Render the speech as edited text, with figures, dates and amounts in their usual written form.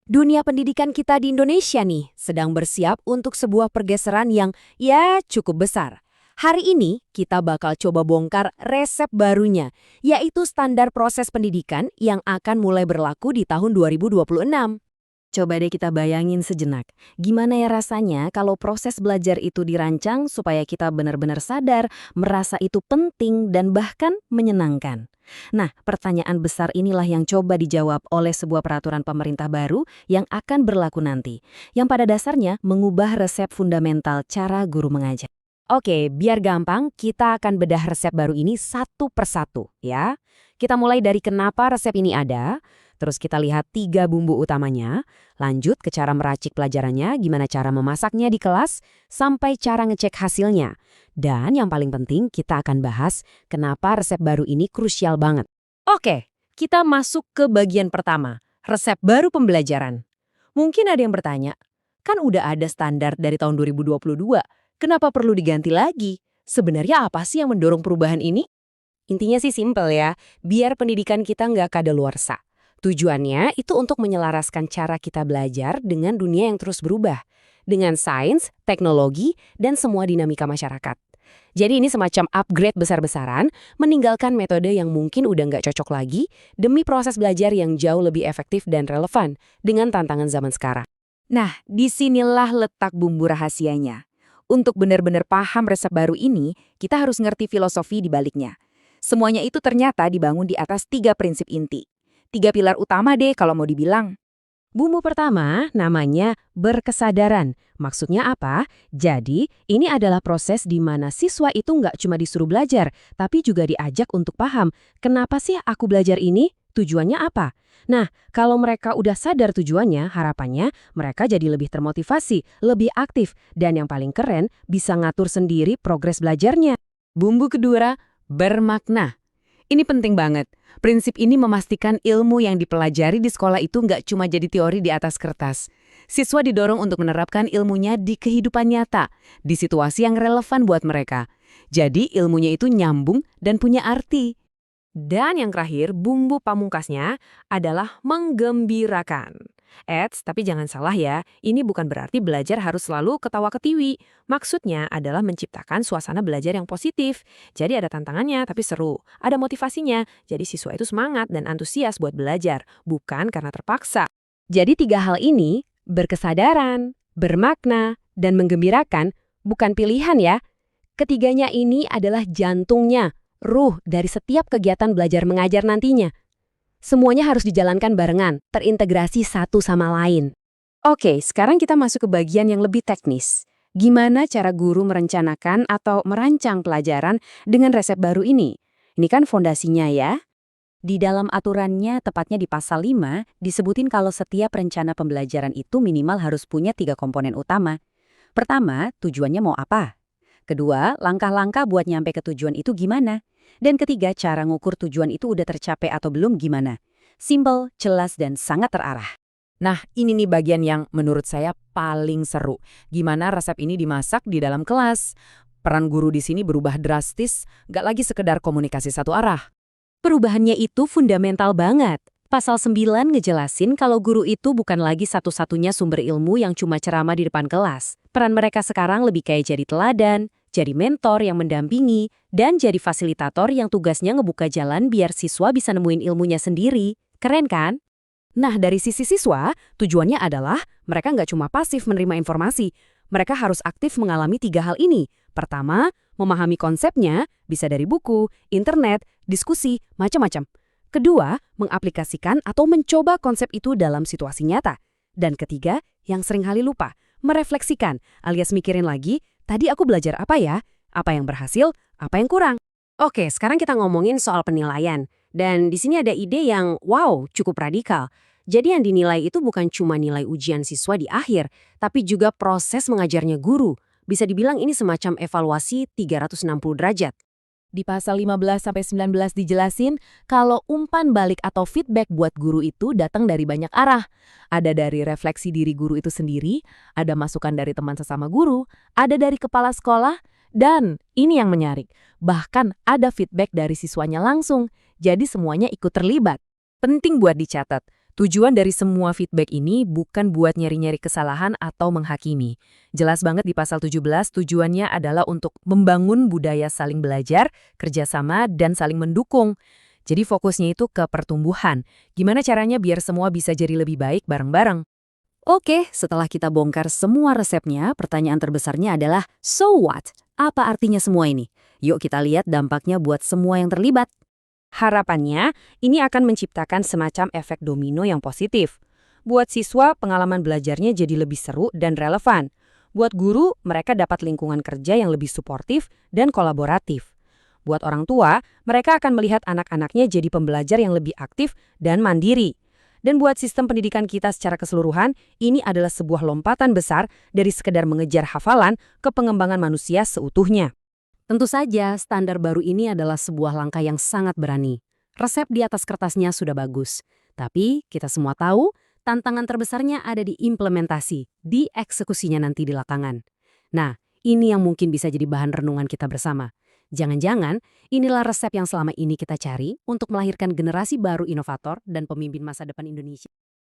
Dunia pendidikan kita di Indonesia nih sedang bersiap untuk sebuah pergeseran yang cukup besar. Hari ini kita bakal coba bongkar resep barunya, yaitu standar proses pendidikan yang akan mulai berlaku di tahun 2026. Coba deh kita bayangin sejenak, gimana ya rasanya kalau proses belajar itu dirancang supaya kita benar-benar sadar, merasa itu penting dan bahkan menyenangkan. Nah, pertanyaan besar inilah yang coba dijawab oleh sebuah peraturan pemerintah baru yang akan berlaku nanti, yang pada dasarnya mengubah resep fundamental cara guru mengajar. Oke, biar gampang, kita akan bedah resep baru ini satu persatu ya. Kita mulai dari kenapa resep ini ada, terus kita lihat 3 bumbu utamanya, lanjut ke cara meracik pelajarannya, gimana cara memasaknya di kelas, sampai cara ngecek hasilnya. Dan yang paling penting, kita akan bahas kenapa resep baru ini krusial banget. Oke, kita masuk ke bagian pertama, resep baru pembelajaran. Mungkin ada yang bertanya, kan udah ada standar dari tahun 2022, kenapa perlu diganti lagi? Sebenarnya apa sih yang mendorong perubahan ini? Intinya sih simpel ya, biar pendidikan kita nggak kadaluarsa. Tujuannya itu untuk menyelaraskan cara kita belajar dengan dunia yang terus berubah, dengan sains, teknologi, dan semua dinamika masyarakat. Jadi ini semacam upgrade besar-besaran, meninggalkan metode yang mungkin udah nggak cocok lagi, demi proses belajar yang jauh lebih efektif dan relevan dengan tantangan zaman sekarang. Nah, disinilah letak bumbu rahasianya. Untuk benar-benar paham resep baru ini, kita harus ngerti filosofi di baliknya. Semuanya itu ternyata dibangun di atas 3 prinsip inti. 3 pilar utama deh kalau mau dibilang. Bumbu pertama namanya berkesadaran. Maksudnya apa? Jadi, ini adalah proses di mana siswa itu nggak cuma disuruh belajar, tapi juga diajak untuk paham, kenapa sih aku belajar ini? Tujuannya apa? Nah, kalau mereka udah sadar tujuannya, harapannya mereka jadi lebih termotivasi, lebih aktif, dan yang paling keren, bisa ngatur sendiri progres belajarnya. Bumbu kedua, bermakna. Ini penting banget. Prinsip ini memastikan ilmu yang dipelajari di sekolah itu nggak cuma jadi teori di atas kertas. Siswa didorong untuk menerapkan ilmunya di kehidupan nyata, di situasi yang relevan buat mereka. Jadi ilmunya itu nyambung dan punya arti. Dan yang terakhir, bumbu pamungkasnya adalah menggembirakan. Tapi jangan salah ya, ini bukan berarti belajar harus selalu ketawa-ketiwi. Maksudnya adalah menciptakan suasana belajar yang positif. Jadi ada tantangannya tapi seru, ada motivasinya. Jadi siswa itu semangat dan antusias buat belajar, bukan karena terpaksa. Jadi 3 hal ini, berkesadaran, bermakna, dan menggembirakan, bukan pilihan ya. Ketiganya ini adalah jantungnya, ruh dari setiap kegiatan belajar mengajar nantinya. Semuanya harus dijalankan barengan, terintegrasi satu sama lain. Oke, sekarang kita masuk ke bagian yang lebih teknis. Gimana cara guru merencanakan atau merancang pelajaran dengan resep baru ini? Ini kan fondasinya ya. Di dalam aturannya, tepatnya di pasal 5, disebutin kalau setiap rencana pembelajaran itu minimal harus punya 3 komponen utama. Pertama, tujuannya mau apa? Kedua, langkah-langkah buat nyampe ke tujuan itu gimana? Dan ketiga, cara ngukur tujuan itu udah tercapai atau belum gimana? Simpel, jelas, dan sangat terarah. Nah, ini nih bagian yang menurut saya paling seru. Gimana resep ini dimasak di dalam kelas? Peran guru di sini berubah drastis, nggak lagi sekedar komunikasi satu arah. Perubahannya itu fundamental banget. Pasal 9 ngejelasin kalau guru itu bukan lagi satu-satunya sumber ilmu yang cuma ceramah di depan kelas. Peran mereka sekarang lebih kayak jadi teladan, jadi mentor yang mendampingi, dan jadi fasilitator yang tugasnya ngebuka jalan biar siswa bisa nemuin ilmunya sendiri. Keren kan? Nah, dari sisi siswa, tujuannya adalah mereka nggak cuma pasif menerima informasi. Mereka harus aktif mengalami 3 hal ini. Pertama, memahami konsepnya, bisa dari buku, internet, diskusi, macam-macam. Kedua, mengaplikasikan atau mencoba konsep itu dalam situasi nyata. Dan ketiga, yang seringkali lupa, merefleksikan, alias mikirin lagi, tadi aku belajar apa ya? Apa yang berhasil? Apa yang kurang? Oke, sekarang kita ngomongin soal penilaian. Dan di sini ada ide yang, cukup radikal. Jadi yang dinilai itu bukan cuma nilai ujian siswa di akhir, tapi juga proses mengajarnya guru. Bisa dibilang ini semacam evaluasi 360 derajat. Di pasal 15-19 dijelasin kalau umpan balik atau feedback buat guru itu datang dari banyak arah. Ada dari refleksi diri guru itu sendiri, ada masukan dari teman sesama guru, ada dari kepala sekolah, dan ini yang menyarik, bahkan ada feedback dari siswanya langsung. Jadi semuanya ikut terlibat. Penting buat dicatat, Tujuan dari semua feedback ini bukan buat nyari-nyari kesalahan atau menghakimi. Jelas banget di pasal 17 tujuannya adalah untuk membangun budaya saling belajar, kerjasama, dan saling mendukung. Jadi fokusnya itu ke pertumbuhan. Gimana caranya biar semua bisa jadi lebih baik bareng-bareng? Oke, setelah kita bongkar semua resepnya, pertanyaan terbesarnya adalah, so what? Apa artinya semua ini? Yuk kita lihat dampaknya buat semua yang terlibat. Harapannya, ini akan menciptakan semacam efek domino yang positif. Buat siswa, pengalaman belajarnya jadi lebih seru dan relevan. Buat guru, mereka dapat lingkungan kerja yang lebih suportif dan kolaboratif. Buat orang tua, mereka akan melihat anak-anaknya jadi pembelajar yang lebih aktif dan mandiri. Dan buat sistem pendidikan kita secara keseluruhan, ini adalah sebuah lompatan besar dari sekedar mengejar hafalan ke pengembangan manusia seutuhnya. Tentu saja, standar baru ini adalah sebuah langkah yang sangat berani. Resep di atas kertasnya sudah bagus. Tapi, kita semua tahu, tantangan terbesarnya ada di implementasi, di eksekusinya nanti di lapangan. Nah, ini yang mungkin bisa jadi bahan renungan kita bersama. Jangan-jangan, inilah resep yang selama ini kita cari untuk melahirkan generasi baru inovator dan pemimpin masa depan Indonesia.